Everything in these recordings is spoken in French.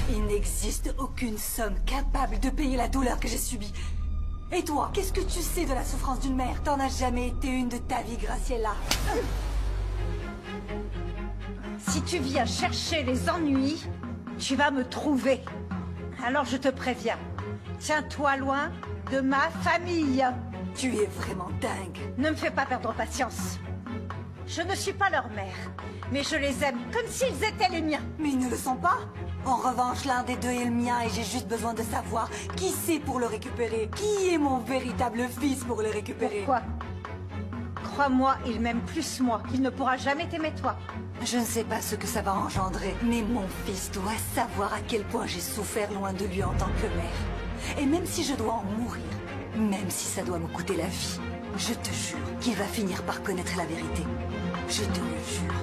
Il n'existe aucune somme capable de payer la douleur que j'ai subie. Et toi, qu'est-ce que tu sais de la souffrance d'une mère? T'en as jamais été une de ta vie, Graciela. Si tu viens chercher les ennuis, tu vas me trouver. Alors je te préviens, tiens-toi loin de ma famille. Tu es vraiment dingue. Ne me fais pas perdre patience. Je ne suis pas leur mère, mais je les aime comme s'ils étaient les miens. Mais ils ne le sont pas. En revanche, l'un des deux est le mien et j'ai juste besoin de savoir qui c'est pour le récupérer. Qui est mon véritable fils pour le récupérer? Pourquoi? Crois-moi, il m'aime plus moi. Il ne pourra jamais t'aimer toi. Je ne sais pas ce que ça va engendrer, mais mon fils doit savoir à quel point j'ai souffert loin de lui en tant que mère. Et même si je dois en mourir, même si ça doit me coûter la vie, je te jure qu'il va finir par connaître la vérité. Je te le jure.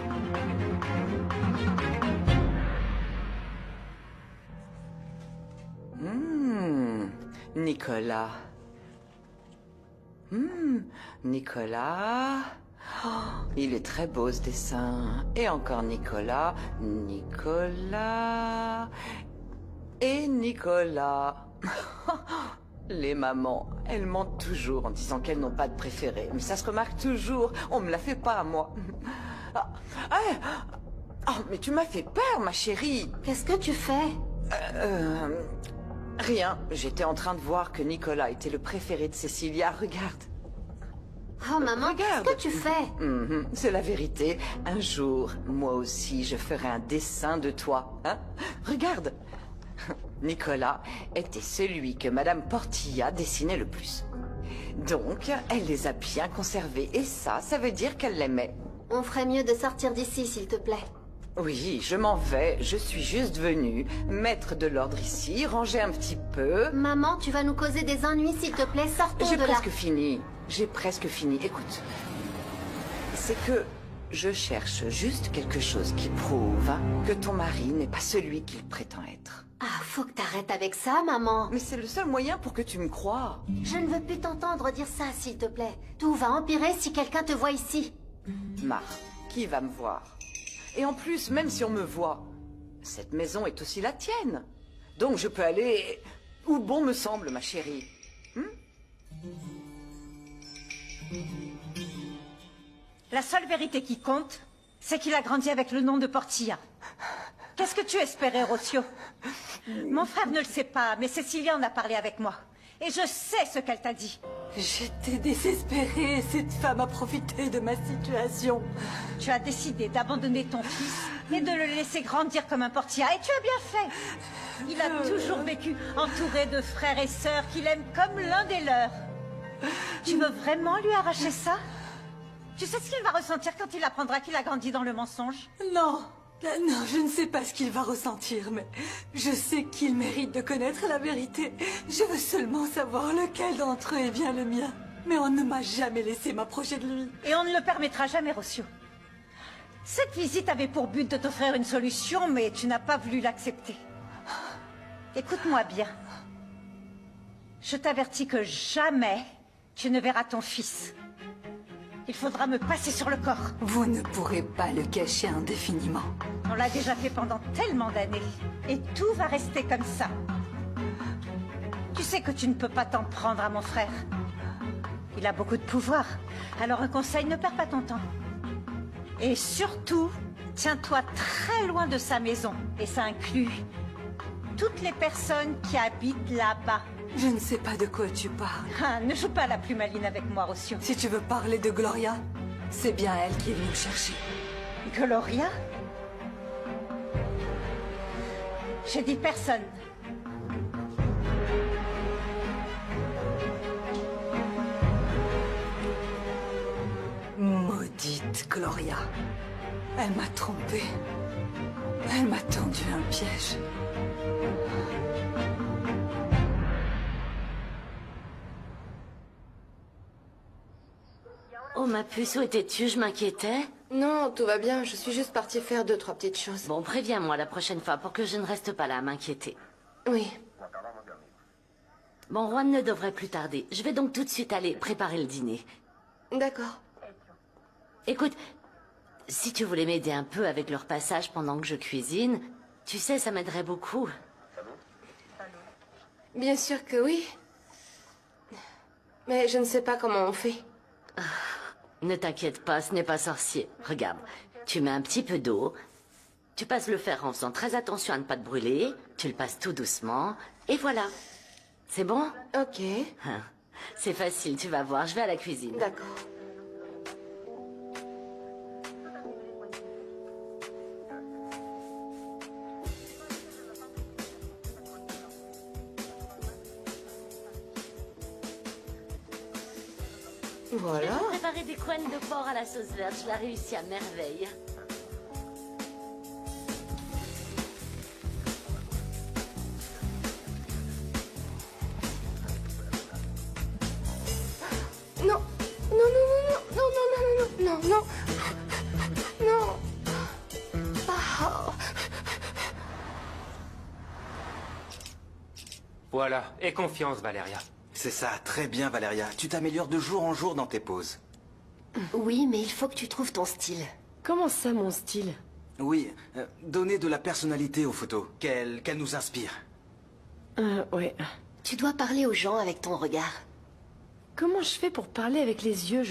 Nicolas. Nicolas. Oh, il est très beau ce dessin. Et encore Nicolas. Nicolas. Et Nicolas. Les mamans, elles mentent toujours en disant qu'elles n'ont pas de préféré. Mais ça se remarque toujours. On me la fait pas à moi. Mais tu m'as fait peur, ma chérie. Qu'est-ce que tu fais? Rien. J'étais en train de voir que Nicolas était le préféré de Cécilia. Regarde. Oh maman, qu'est-ce que tu fais? C'est la vérité. Un jour, moi aussi, je ferai un dessin de toi. Hein? Regarde. Nicolas était celui que Madame Portilla dessinait le plus. Donc, elle les a bien conservés. Et ça veut dire qu'elle l'aimait. On ferait mieux de sortir d'ici, s'il te plaît. Oui, je m'en vais. Je suis juste venue mettre de l'ordre ici, ranger un petit peu. Maman, tu vas nous causer des ennuis, s'il te plaît. Sortons J'ai de là. presque fini. J'ai presque fini. Écoute, c'est que je cherche juste quelque chose qui prouve que ton mari n'est pas celui qu'il prétend être. Ah, faut que t'arrêtes avec ça, maman. Mais c'est le seul moyen pour que tu me croies. Je ne veux plus t'entendre dire ça, s'il te plaît. Tout va empirer si quelqu'un te voit ici. Mar, qui va me voir? Et en plus, même si on me voit, cette maison est aussi la tienne. Donc je peux aller où bon me semble, ma chérie. La seule vérité qui compte, c'est qu'il a grandi avec le nom de Portilla. Qu'est-ce que tu espérais, Rocio? Mon frère ne le sait pas, mais Cécilia en a parlé avec moi. Et je sais ce qu'elle t'a dit. J'étais désespérée. Cette femme a profité de ma situation. Tu as décidé d'abandonner ton fils et de le laisser grandir comme un Portilla. Et tu as bien fait. Il a toujours vécu entouré de frères et sœurs qu'il aime comme l'un des leurs. Tu veux vraiment lui arracher ça? Tu sais ce qu'il va ressentir quand il apprendra qu'il a grandi dans le mensonge? Non, non, je ne sais pas ce qu'il va ressentir, mais je sais qu'il mérite de connaître la vérité. Je veux seulement savoir lequel d'entre eux est bien le mien. Mais on ne m'a jamais laissé m'approcher de lui. Et on ne le permettra jamais, Rocio. Cette visite avait pour but de t'offrir une solution, mais tu n'as pas voulu l'accepter. Écoute-moi bien. Je t'avertis que jamais tu ne verras ton fils. Il faudra me passer sur le corps. Vous ne pourrez pas le cacher indéfiniment. On l'a déjà fait pendant tellement d'années. Et tout va rester comme ça. Tu sais que tu ne peux pas t'en prendre à mon frère. Il a beaucoup de pouvoir. Alors un conseil, ne perds pas ton temps. Et surtout, tiens-toi très loin de sa maison. Et ça inclut toutes les personnes qui habitent là-bas. Je ne sais pas de quoi tu parles. Ah, ne joue pas la plus maline avec moi, Rocio. Si tu veux parler de Gloria, c'est bien elle qui est venue me chercher. Gloria? J'ai dit personne. Maudite Gloria. Elle m'a trompée. Elle m'a tendu un piège. Oh, ma puce, où étais-tu? Je m'inquiétais. Non, tout va bien. Je suis juste partie faire 2-3 petites choses. Bon, préviens-moi la prochaine fois pour que je ne reste pas là à m'inquiéter. Oui. Bon, Juan ne devrait plus tarder. Je vais donc tout de suite aller préparer le dîner. D'accord. Écoute, si tu voulais m'aider un peu avec leur passage pendant que je cuisine, tu sais, ça m'aiderait beaucoup. Bien sûr que oui. Mais je ne sais pas comment on fait. Ne t'inquiète pas, ce n'est pas sorcier. Regarde, tu mets un petit peu d'eau, tu passes le fer en faisant très attention à ne pas te brûler, tu le passes tout doucement, et voilà. C'est bon? Ok, Hein. C'est facile, tu vas voir, je vais à la cuisine. d'accord. Voilà. Je vais préparer des couennes de porc à la sauce verte, je l'ai réussi à merveille. Non, non, non, non, non, non, non, non, non, non, non, non. Ah. Voilà, aie confiance, Valeria. C'est ça, très bien Valeria. Tu t'améliores de jour en jour dans tes poses. Oui, mais il faut que tu trouves ton style. Comment ça, mon style? Oui, donner de la personnalité aux photos, qu'elles nous inspirent. Ouais. Tu dois parler aux gens avec ton regard. Comment je fais pour parler avec les yeux?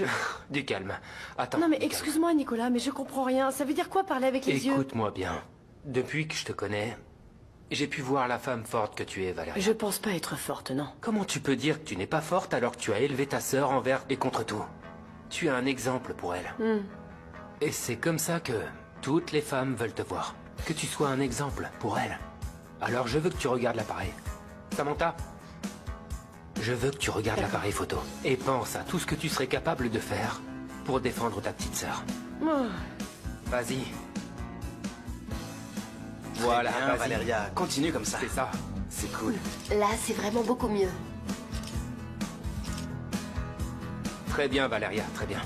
Du calme. Attends. Non mais du calme. excuse-moi Nicolas, mais je comprends rien. Ça veut dire quoi parler avec les yeux? Écoute-moi bien. Depuis que je te connais, j'ai pu voir la femme forte que tu es, Valeria. Je pense pas être forte, non. Comment tu peux dire que tu n'es pas forte alors que tu as élevé ta sœur envers et contre tout? Tu es un exemple pour elle. Et c'est comme ça que toutes les femmes veulent te voir. Que tu sois un exemple pour elles. Alors je veux que tu regardes l'appareil. Samantha, je veux que tu regardes l'appareil photo. Et pense à tout ce que tu serais capable de faire pour défendre ta petite sœur. Oh. Vas-y. Voilà, Bien, vas-y. Valeria, continue comme ça. C'est ça. C'est cool. Là, c'est vraiment beaucoup mieux. Très bien, Valeria, très bien.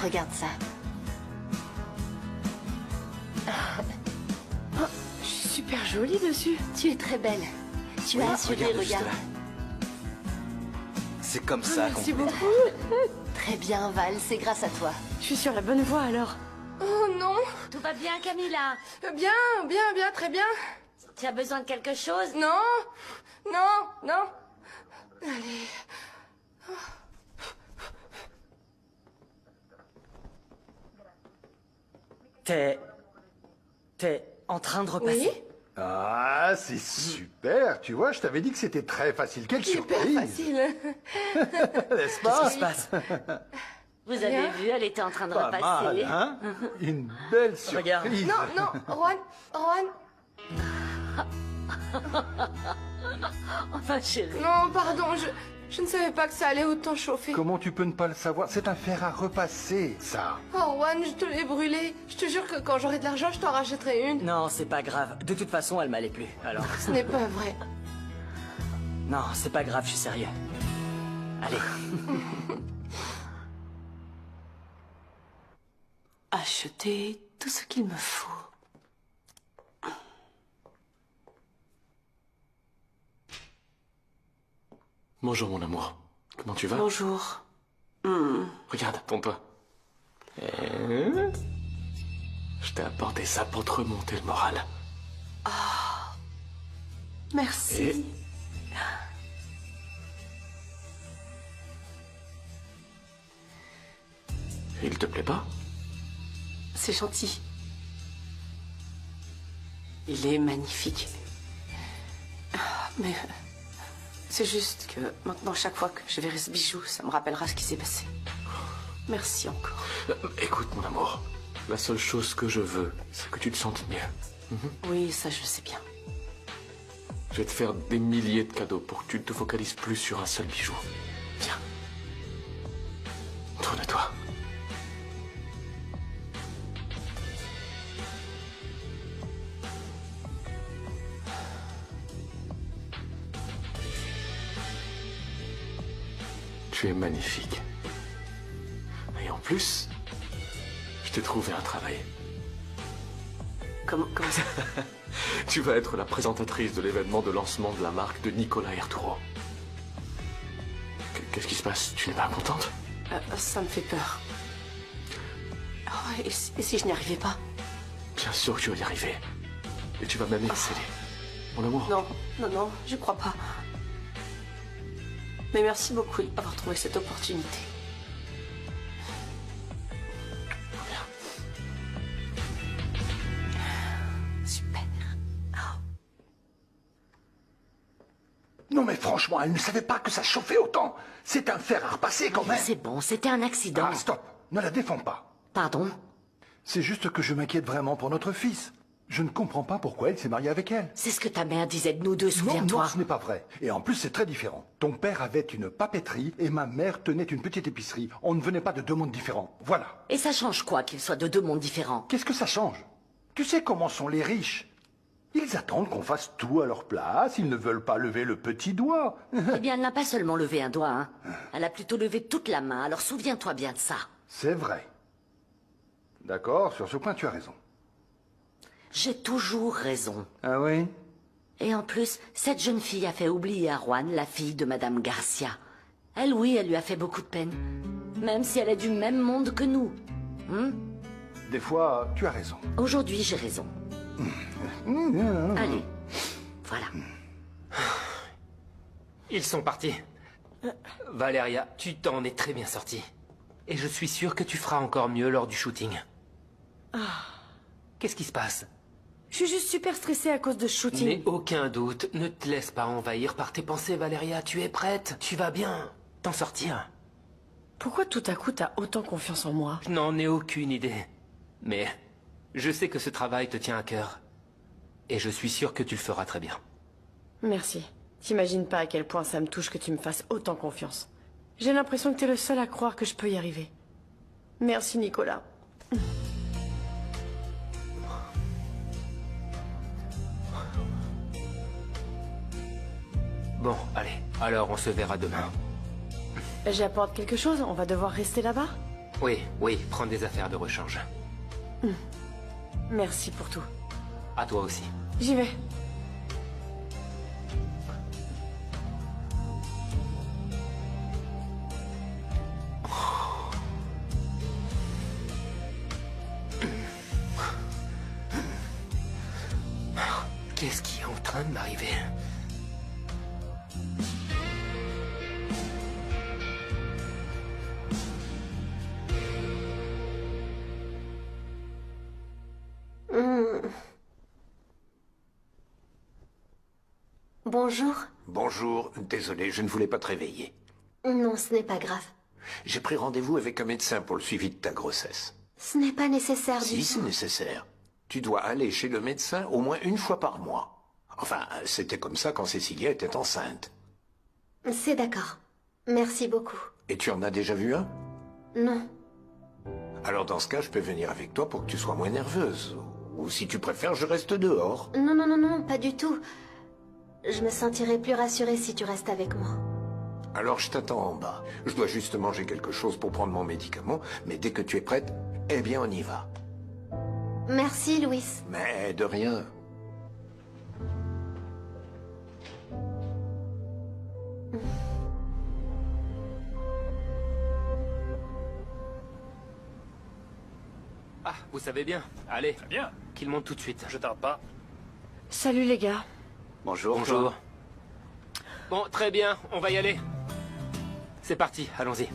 Regarde ça. Je suis super jolie dessus. Tu es très belle. Tu as assuré, Regarde juste regarde. là. C'est comme ça qu'on Merci fait. beaucoup. Très bien, Val, c'est grâce à toi. Je suis sur la bonne voie alors. Oh non! Tout va bien, Camilla? Bien, bien, bien, très bien. Tu as besoin de quelque chose? Non, non, non. Allez. T'es en train de repasser? Oui. Ah, c'est super. Tu vois, je t'avais dit que c'était très facile. Quelle Hyper surprise. facile. N'est-ce Qu'est-ce pas? qui se passe? Vous avez vu, elle était en train de Pas repasser. mal, hein? Une belle surprise. Regarde. Non, non, Juan, Juan. Oh, ma chérie. Non, pardon, je ne savais pas que ça allait autant chauffer. Comment tu peux ne pas le savoir? C'est un fer à repasser, ça. Oh, Juan, je te l'ai brûlé. Je te jure que quand j'aurai de l'argent, je t'en rachèterai une. Non, c'est pas grave. De toute façon, elle m'allait plus. Alors. Ce n'est pas vrai. Non, c'est pas grave, je suis sérieux. Allez. Acheter tout ce qu'il me faut. Bonjour mon amour. Comment tu vas? Bonjour. Regarde, pompe-toi. Je t'ai apporté ça pour te remonter le moral. Merci. Et- Il te plaît pas? C'est gentil. Il est magnifique. Mais c'est juste que maintenant, chaque fois que je verrai ce bijou, ça me rappellera ce qui s'est passé. Merci encore. Écoute mon amour, la seule chose que je veux, c'est que tu te sentes mieux. Oui, ça je sais bien. Je vais te faire des milliers de cadeaux pour que tu ne te focalises plus sur un seul bijou. Viens. Tourne-toi. Tu es magnifique. Et en plus, je t'ai trouvé un travail. Comment ça? Tu vas être la présentatrice de l'événement de lancement de la marque de Nicolas Arturo. Qu'est-ce qui se passe? Tu n'es pas contente? Ça me fait peur. Oh, et si je n'y arrivais pas? Bien sûr que tu vas y arriver. Et tu vas même exceller. Mon amour. Non, non, non, je crois pas. Mais merci beaucoup d'avoir trouvé cette opportunité. Super. Non mais franchement, elle ne savait pas que ça chauffait autant. C'est un fer à repasser quand même. C'est bon, c'était un accident. Ah, stop. Ne la défends pas. Pardon? C'est juste que je m'inquiète vraiment pour notre fils. Je ne comprends pas pourquoi il s'est marié avec elle. C'est ce que ta mère disait de nous deux, souviens-toi. Non, ce n'est pas vrai. Et en plus, c'est très différent. Ton père avait une papeterie et ma mère tenait une petite épicerie. On ne venait pas de deux mondes différents. Voilà. Et ça change quoi qu'ils soient de deux mondes différents? Qu'est-ce que ça change? Tu sais comment sont les riches? Ils attendent qu'on fasse tout à leur place. Ils ne veulent pas lever le petit doigt. Eh bien, elle n'a pas seulement levé un doigt, hein. Elle a plutôt levé toute la main, alors souviens-toi bien de ça. C'est vrai. D'accord, sur ce point, tu as raison. J'ai toujours raison. Ah oui? Et en plus, cette jeune fille a fait oublier à Juan la fille de Madame Garcia. Elle, oui, elle lui a fait beaucoup de peine. Même si elle est du même monde que nous. Des fois, tu as raison. Aujourd'hui, j'ai raison. Allez, voilà. Ils sont partis. Valeria, tu t'en es très bien sortie. Et je suis sûr que tu feras encore mieux lors du shooting. Qu'est-ce qui se passe? Je suis juste super stressée à cause de ce shooting. N'aie aucun doute. Ne te laisse pas envahir par tes pensées, Valeria. Tu es prête. Tu vas bien t'en sortir. Pourquoi tout à coup t'as autant confiance en moi? Je n'en ai aucune idée. Mais je sais que ce travail te tient à cœur. Et je suis sûr que tu le feras très bien. Merci. T'imagines pas à quel point ça me touche que tu me fasses autant confiance. J'ai l'impression que t'es le seul à croire que je peux y arriver. Merci, Nicolas. Bon, allez. Alors on se verra demain. J'apporte quelque chose? On va devoir rester là-bas? Oui, oui. Prends des affaires de rechange. Merci pour tout. À toi aussi. J'y vais. Qu'est-ce qui est en train de m'arriver? Bonjour. Bonjour, désolé, je ne voulais pas te réveiller. Non, ce n'est pas grave. J'ai pris rendez-vous avec un médecin pour le suivi de ta grossesse. Ce n'est pas nécessaire du Si, c'est tout. nécessaire. Tu dois aller chez le médecin au moins une fois par mois. Enfin, c'était comme ça quand Cécilia était enceinte. C'est d'accord. Merci beaucoup. Et tu en as déjà vu un? Non. Alors dans ce cas, je peux venir avec toi pour que tu sois moins nerveuse. Ou si tu préfères, je reste dehors. Non, non, non, non, pas du tout. Je me sentirai plus rassurée si tu restes avec moi. Alors je t'attends en bas. Je dois juste manger quelque chose pour prendre mon médicament, mais dès que tu es prête, eh bien on y va. Merci, Louis. Mais de rien. Ah, vous savez bien. Allez. Bien. Qu'il monte tout de suite. Je tarde pas. Salut les gars. Bonjour. Bonjour. Bon, très bien. On va y aller. C'est parti. Allons-y.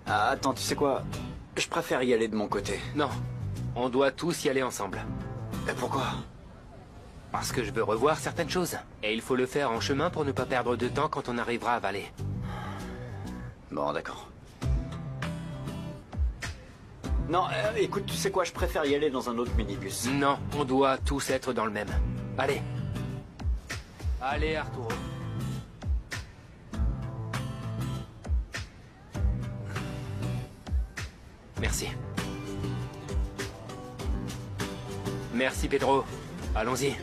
Ah, attends, tu sais quoi? Je préfère y aller de mon côté. Non. On doit tous y aller ensemble. Et pourquoi? Parce que je veux revoir certaines choses. Et il faut le faire en chemin pour ne pas perdre de temps quand on arrivera à Valais. Bon, d'accord. Non, écoute, tu sais quoi? Je préfère y aller dans un autre minibus. Non, on doit tous être dans le même. Allez. Allez, Arturo. Merci. Merci, Pedro. Allons-y.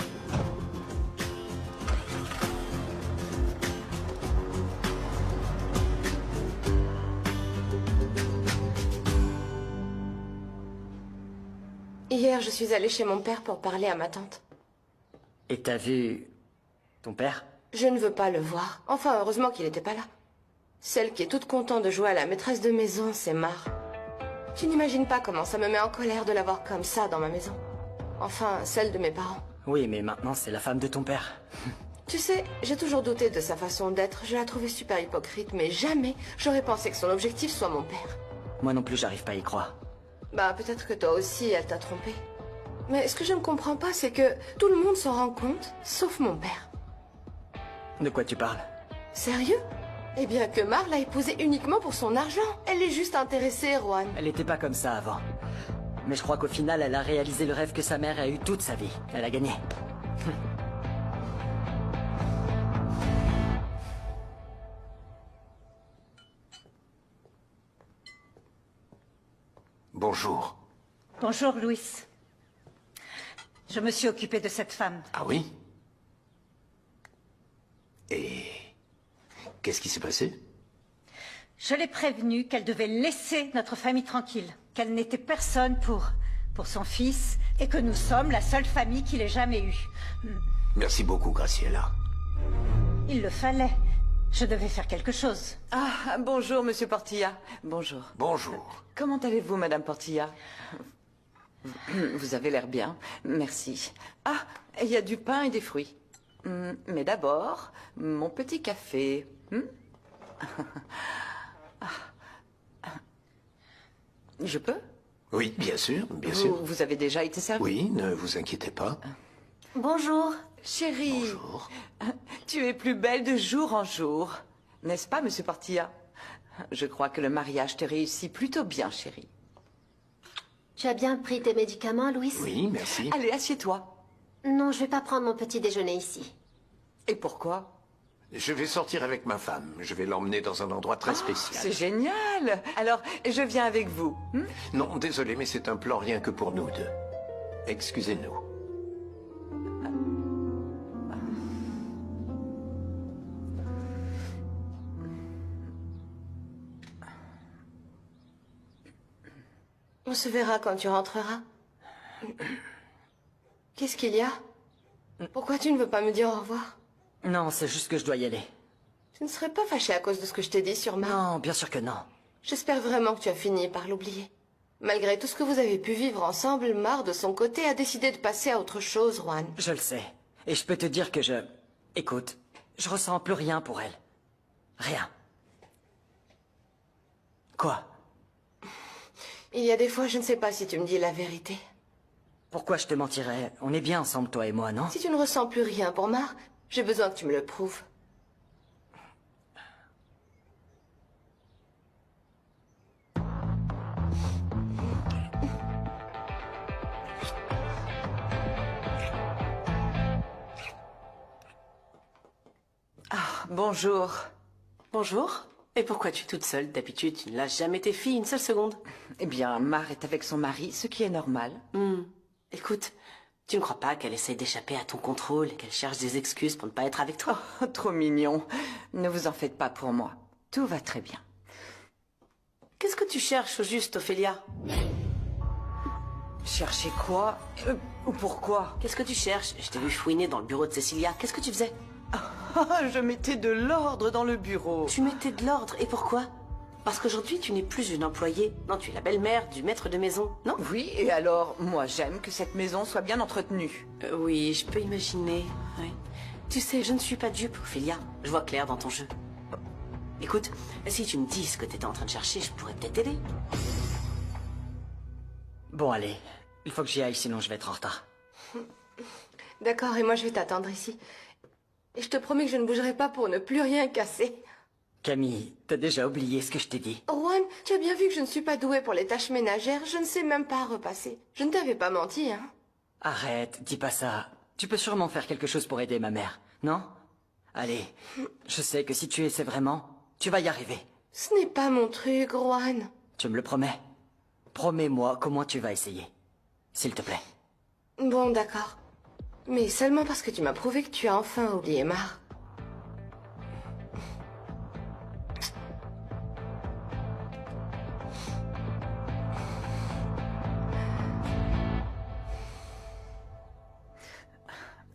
Hier, je suis allée chez mon père pour parler à ma tante. Et t'as vu ton père? Je ne veux pas le voir. Enfin, heureusement qu'il n'était pas là. Celle qui est toute contente de jouer à la maîtresse de maison, c'est marre. Tu n'imagines pas comment ça me met en colère de l'avoir comme ça dans ma maison. Enfin, celle de mes parents. Oui, mais maintenant c'est la femme de ton père. Tu sais, j'ai toujours douté de sa façon d'être. Je la trouvais super hypocrite, mais jamais j'aurais pensé que son objectif soit mon père. Moi non plus, j'arrive pas à y croire. Bah, peut-être que toi aussi, elle t'a trompé. Mais ce que je ne comprends pas, c'est que tout le monde s'en rend compte, sauf mon père. De quoi tu parles? Sérieux? Eh bien, que Mar l'a épousée uniquement pour son argent. Elle est juste intéressée, Juan. Elle était pas comme ça avant. Mais je crois qu'au final, elle a réalisé le rêve que sa mère a eu toute sa vie. Elle a gagné. Bonjour. Bonjour, Louis. Je me suis occupée de cette femme. Ah oui? Et qu'est-ce qui s'est passé? Je l'ai prévenue qu'elle devait laisser notre famille tranquille, qu'elle n'était personne pour son fils, et que nous sommes la seule famille qu'il ait jamais eue. Merci beaucoup, Graciela. Il le fallait. Je devais faire quelque chose. Ah, bonjour, Monsieur Portilla. Bonjour. Bonjour. Comment allez-vous, Madame Portilla? Vous avez l'air bien, merci. Ah, il y a du pain et des fruits. Mais d'abord, mon petit café. Je peux? Oui, bien sûr, bien sûr. Vous avez déjà été servi? Oui, ne vous inquiétez pas. Bonjour. Chérie, Bonjour. tu es plus belle de jour en jour. N'est-ce pas, Monsieur Portilla? Je crois que le mariage te réussit plutôt bien, chérie. Tu as bien pris tes médicaments, Louis? Oui, merci. Allez, assieds-toi. Non, je vais pas prendre mon petit déjeuner ici. Et pourquoi? Je vais sortir avec ma femme. Je vais l'emmener dans un endroit très spécial. C'est génial. Alors, je viens avec vous. Non, désolé, mais c'est un plan rien que pour nous deux. Excusez-nous. On se verra quand tu rentreras. Qu'est-ce qu'il y a? Pourquoi tu ne veux pas me dire au revoir? Non, c'est juste que je dois y aller. Tu ne serais pas fâché à cause de ce que je t'ai dit sur Mar? Non, bien sûr que non. J'espère vraiment que tu as fini par l'oublier. Malgré tout ce que vous avez pu vivre ensemble, Mar, de son côté, a décidé de passer à autre chose, Juan. Je le sais. Et je peux te dire que je... Écoute, je ressens plus rien pour elle. Rien. Quoi? Il y a des fois, je ne sais pas si tu me dis la vérité. Pourquoi je te mentirais? On est bien ensemble, toi et moi, non? Si tu ne ressens plus rien pour Mar, j'ai besoin que tu me le prouves. Ah, bonjour. Bonjour. Et pourquoi tu es toute seule? D'habitude, tu ne lâches jamais tes filles une seule seconde. Eh bien, Mar est avec son mari, ce qui est normal. Écoute, tu ne crois pas qu'elle essaie d'échapper à ton contrôle et qu'elle cherche des excuses pour ne pas être avec toi? Oh, trop mignon. Ne vous en faites pas pour moi. Tout va très bien. Qu'est-ce que tu cherches au juste, Ophélia? Chercher quoi? Ou pourquoi? Qu'est-ce que tu cherches? Je t'ai vu fouiner dans le bureau de Cecilia. Qu'est-ce que tu faisais? Je mettais de l'ordre dans le bureau. Tu mettais de l'ordre. Et pourquoi? Parce qu'aujourd'hui, tu n'es plus une employée. Non, tu es la belle-mère du maître de maison, non? Oui, et alors, moi j'aime que cette maison soit bien entretenue. Oui, je peux imaginer. Oui. Tu sais, je ne suis pas dupe, Ophélia. Je vois clair dans ton jeu. Écoute, si tu me dis ce que tu étais en train de chercher, je pourrais peut-être t'aider. Bon, allez. Il faut que j'y aille, sinon je vais être en retard. D'accord, et moi je vais t'attendre ici. Et je te promets que je ne bougerai pas pour ne plus rien casser. Camille, t'as déjà oublié ce que je t'ai dit. Juan, tu as bien vu que je ne suis pas douée pour les tâches ménagères. Je ne sais même pas repasser. Je ne t'avais pas menti, hein. Arrête, dis pas ça. Tu peux sûrement faire quelque chose pour aider ma mère, non? Allez, je sais que si tu essaies vraiment, tu vas y arriver. Ce n'est pas mon truc, Juan. Tu me le promets? Promets-moi comment tu vas essayer. S'il te plaît. Bon, d'accord. Mais seulement parce que tu m'as prouvé que tu as enfin oublié Mar.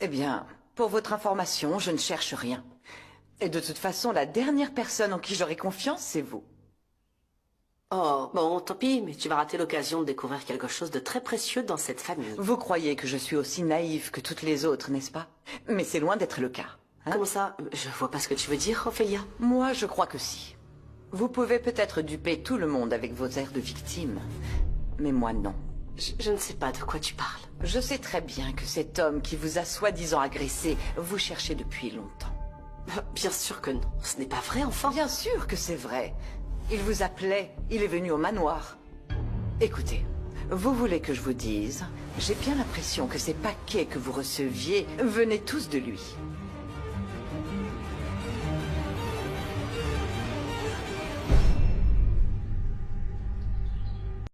Eh bien, pour votre information, je ne cherche rien. Et de toute façon, la dernière personne en qui j'aurai confiance, c'est vous. Oh, bon, tant pis, mais tu vas rater l'occasion de découvrir quelque chose de très précieux dans cette famille. Vous croyez que je suis aussi naïve que toutes les autres, n'est-ce pas? Mais c'est loin d'être le cas. Hein? Comment ça? Je vois pas ce que tu veux dire, Ophélia. Moi, je crois que si. Vous pouvez peut-être duper tout le monde avec vos airs de victime, mais moi non. Je ne sais pas de quoi tu parles. Je sais très bien que cet homme qui vous a soi-disant agressé, vous cherchez depuis longtemps. Bien sûr que non. Ce n'est pas vrai, enfin. Bien sûr que c'est vrai. Il vous appelait, il est venu au manoir. Écoutez, vous voulez que je vous dise, j'ai bien l'impression que ces paquets que vous receviez venaient tous de lui.